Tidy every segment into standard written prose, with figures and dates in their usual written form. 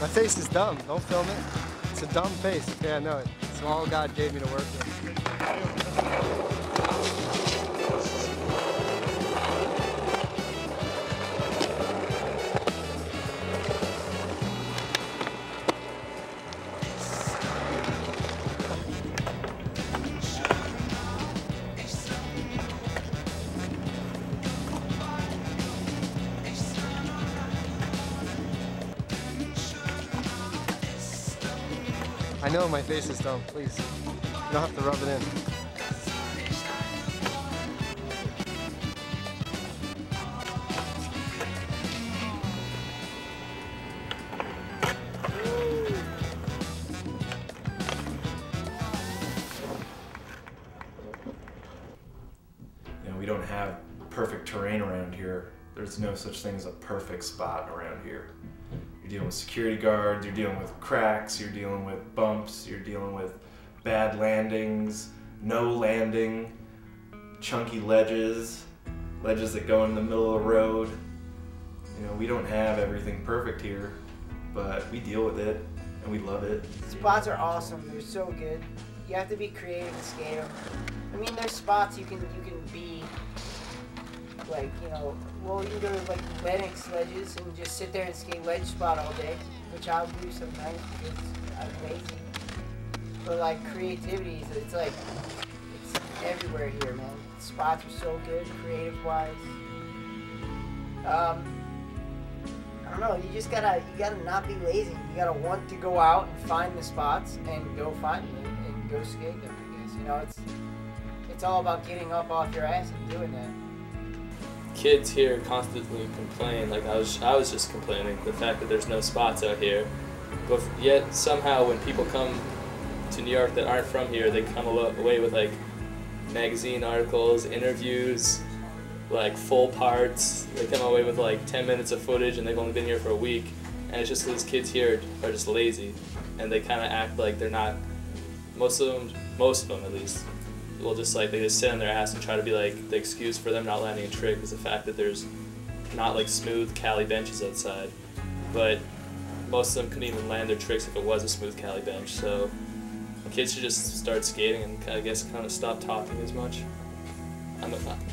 My face is dumb. Don't film it. It's a dumb face. Okay, I know it. It's all God gave me to work with. I know my face is dumb, please. You don't have to rub it in. You know, we don't have perfect terrain around here. There's no such thing as a perfect spot around here. You're dealing with security guards, you're dealing with cracks, you're dealing with bumps, you're dealing with bad landings, no landing, chunky ledges, ledges that go in the middle of the road. You know, we don't have everything perfect here, but we deal with it and we love it. Spots are awesome, they're so good. You have to be creative and skate them. I mean, there's spots you can be like, you know, well, you can go to like Lennox ledges and just sit there and skate ledge spot all day, which I'll do sometimes because I'm lazy. But like creativity, it's like, it's everywhere here, man. Spots are so good, creative-wise. I don't know, you gotta not be lazy. You gotta want to go out and find the spots and go find them and go skate them, I guess. You know, it's all about getting up off your ass and doing that. Kids here constantly complain, like I was just complaining, the fact that there's no spots out here. But yet somehow when people come to New York that aren't from here, they come away with like magazine articles, interviews, like full parts. They come away with like 10 minutes of footage and they've only been here for a week. And it's just these kids here are just lazy and they kind of act like they're not, most of them at least, will just like, they just sit on their ass and try to be like, the excuse for them not landing a trick is the fact that there's not like smooth Cali benches outside. But most of them couldn't even land their tricks if it was a smooth Cali bench. So kids should just start skating and I guess kind of stop talking as much.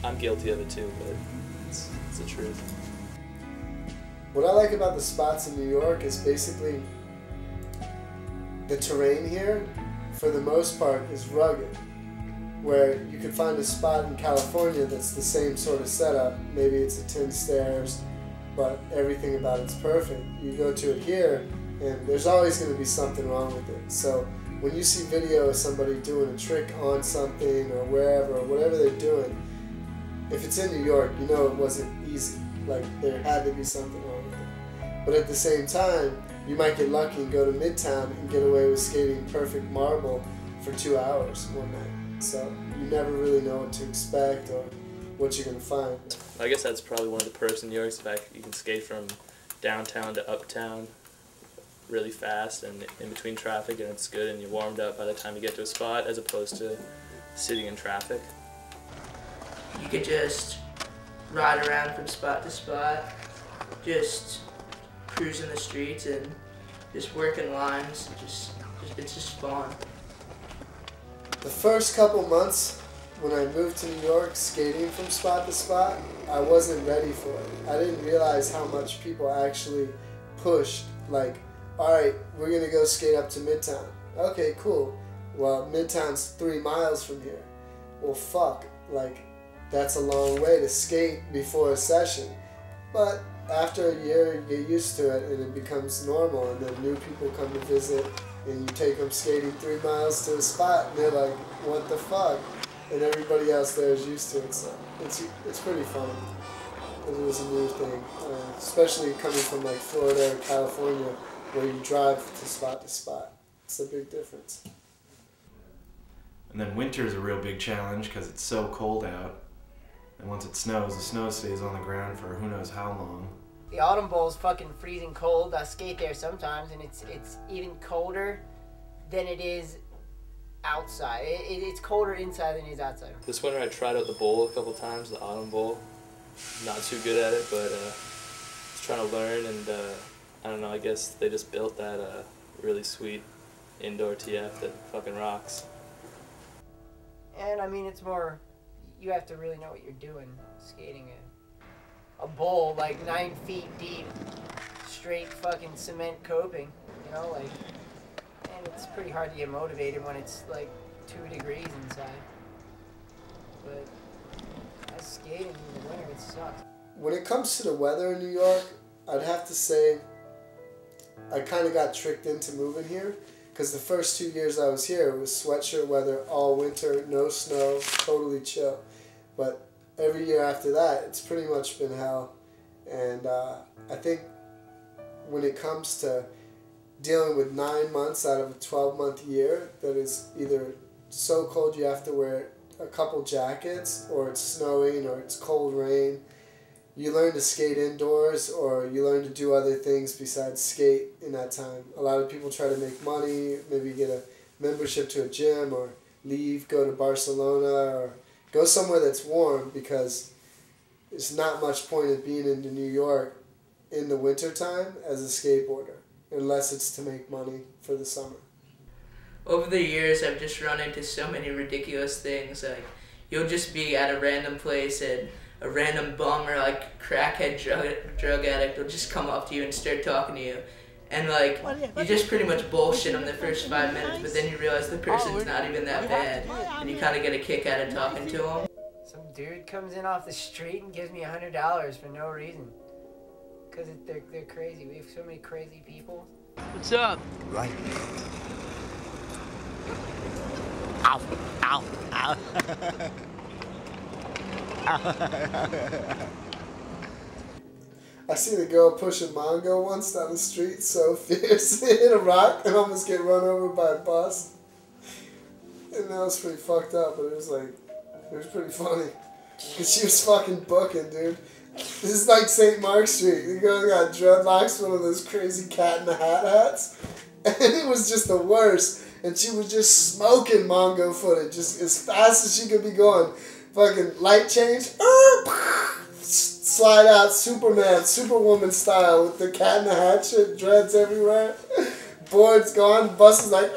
I'm guilty of it too, but it's the truth. What I like about the spots in New York is basically the terrain here, for the most part, is rugged. Where you could find a spot in California that's the same sort of setup. Maybe it's a 10 stairs, but everything about it's perfect. You go to it here, and there's always going to be something wrong with it. So when you see video of somebody doing a trick on something or wherever, or whatever they're doing, if it's in New York, you know it wasn't easy. Like, there had to be something wrong with it. But at the same time, you might get lucky and go to Midtown and get away with skating perfect marble for 2 hours one night. So you never really know what to expect or what you're going to find. I guess that's probably one of the perks in New York, is the fact that you can skate from downtown to uptown really fast and in between traffic, and it's good and you're warmed up by the time you get to a spot, as opposed to sitting in traffic. You could just ride around from spot to spot, just cruising the streets and just working lines. It's just fun. The first couple months when I moved to New York skating from spot to spot, I wasn't ready for it. I didn't realize how much people actually pushed, like, alright, we're gonna go skate up to Midtown. Okay, cool. Well, Midtown's 3 miles from here. Well, fuck, like, that's a long way to skate before a session. But after a year, you get used to it and it becomes normal, and then new people come to visit and you take them skating 3 miles to a spot and they're like, what the fuck? And everybody else there is used to it, so it's pretty fun. It was a new thing, especially coming from like Florida or California, where you drive to spot. It's a big difference. And then winter's a real big challenge because it's so cold out. And once it snows, the snow stays on the ground for who knows how long. The Autumn Bowl is fucking freezing cold. I skate there sometimes, and it's even colder than it is outside. It's colder inside than it is outside. This winter I tried out the bowl a couple times, the Autumn Bowl. Not too good at it, but just trying to learn, and I don't know, I guess they just built that really sweet indoor TF that fucking rocks. And I mean, it's more, you have to really know what you're doing, skating a bowl like 9 feet deep, straight fucking cement coping, you know, like, and it's pretty hard to get motivated when it's like 2 degrees inside. But as skating in the winter, it sucks. When it comes to the weather in New York, I'd have to say I kind of got tricked into moving here, because the first 2 years I was here, it was sweatshirt weather all winter, no snow, totally chill. But every year after that, it's pretty much been hell. And I think when it comes to dealing with 9 months out of a 12-month year that is either so cold you have to wear a couple jackets, or it's snowing, or it's cold rain, you learn to skate indoors, or you learn to do other things besides skate in that time. A lot of people try to make money, maybe get a membership to a gym, or leave, go to Barcelona, or go somewhere that's warm, because there's not much point in being in New York in the wintertime as a skateboarder, unless it's to make money for the summer. Over the years, I've just run into so many ridiculous things. Like, you'll just be at a random place and a random bum or like crackhead drug addict will just come up to you and start talking to you. And like, you just pretty much bullshit them the first 5 minutes, but then you realize the person's not even that bad, and you kind of get a kick out of talking to them. Some dude comes in off the street and gives me $100 for no reason. Because they're crazy. We have so many crazy people. What's up? Right. Ow, ow, ow. I seen a girl push a Mongo once down the street so fierce, hit a rock and almost get run over by a bus. And that was pretty fucked up, but it was pretty funny. Cause she was fucking booking, dude. This is like St. Mark Street. The girl got dreadlocks, one of those crazy cat in the hat hats. And it was just the worst. And she was just smoking Mongo footage, just as fast as she could be going. Fucking light change. Slide out Superman, Superwoman style with the cat in the hat shit, dreads everywhere. Board's gone, bus is like,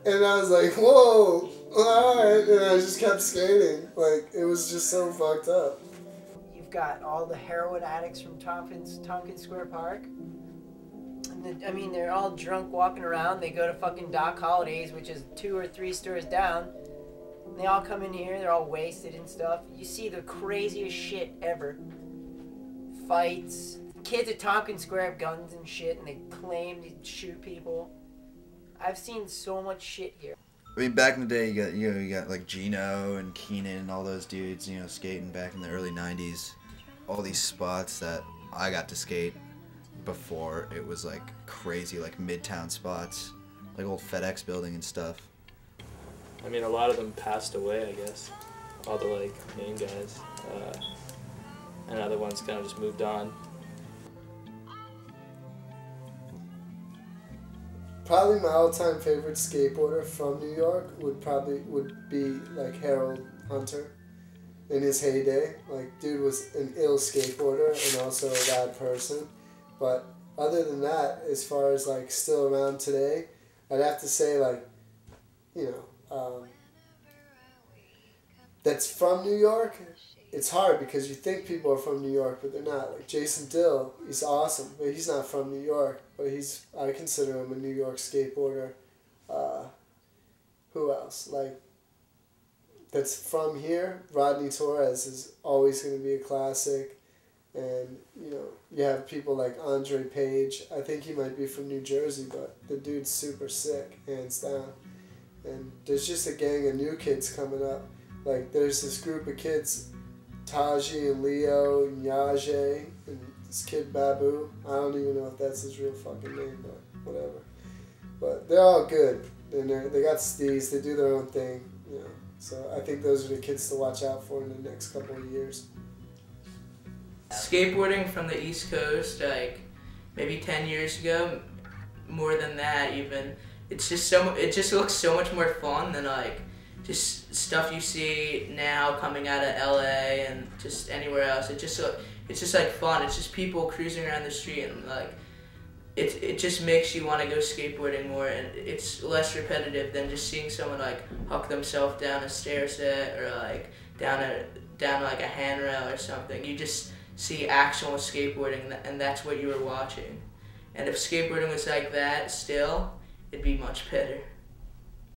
and I was like, whoa, alright. And I just kept skating. Like, it was just so fucked up. You've got all the heroin addicts from Tompkins Square Park. And I mean, they're all drunk walking around. They go to fucking Doc Holliday's, which is 2 or 3 stores down. And they all come in here, they're all wasted and stuff. You see the craziest shit ever. Fights. Kids at Tompkins Square have guns and shit, and they claim to shoot people. I've seen so much shit here. I mean, back in the day, you got like Gino and Keenan and all those dudes, skating back in the early '90s. All these spots that I got to skate before it was like crazy, like midtown spots, like old FedEx building and stuff. I mean, a lot of them passed away, I guess. All the like main guys, and other ones kind of just moved on. Probably my all-time favorite skateboarder from New York would be like Harold Hunter in his heyday. Like, dude was an ill skateboarder and also a bad person. But other than that, as far as like still around today, I'd have to say like, that's from New York. It's hard because you think people are from New York, but they're not. Like Jason Dill, he's awesome, but he's not from New York. But I consider him a New York skateboarder. Who else? Like, that's from here. Rodney Torres is always going to be a classic. And, you have people like Andre Page. I think he might be from New Jersey, but the dude's super sick, hands down. And there's just a gang of new kids coming up. Like, there's this group of kids, Taji and Leo and Yaje and this kid Babu. I don't even know if that's his real fucking name, but whatever. But they're all good. And they got steez. They do their own thing, So I think those are the kids to watch out for in the next couple of years. Skateboarding from the East Coast, like maybe 10 years ago, more than that even, it just looks so much more fun than like just stuff you see now coming out of LA and just anywhere else. It's just like fun. It's just people cruising around the street and like it just makes you want to go skateboarding more, and it's less repetitive than just seeing someone like huck themselves down a stair set or like down like a handrail or something. You just see actual skateboarding, and that's what you were watching. And if skateboarding was like that still, it'd be much better.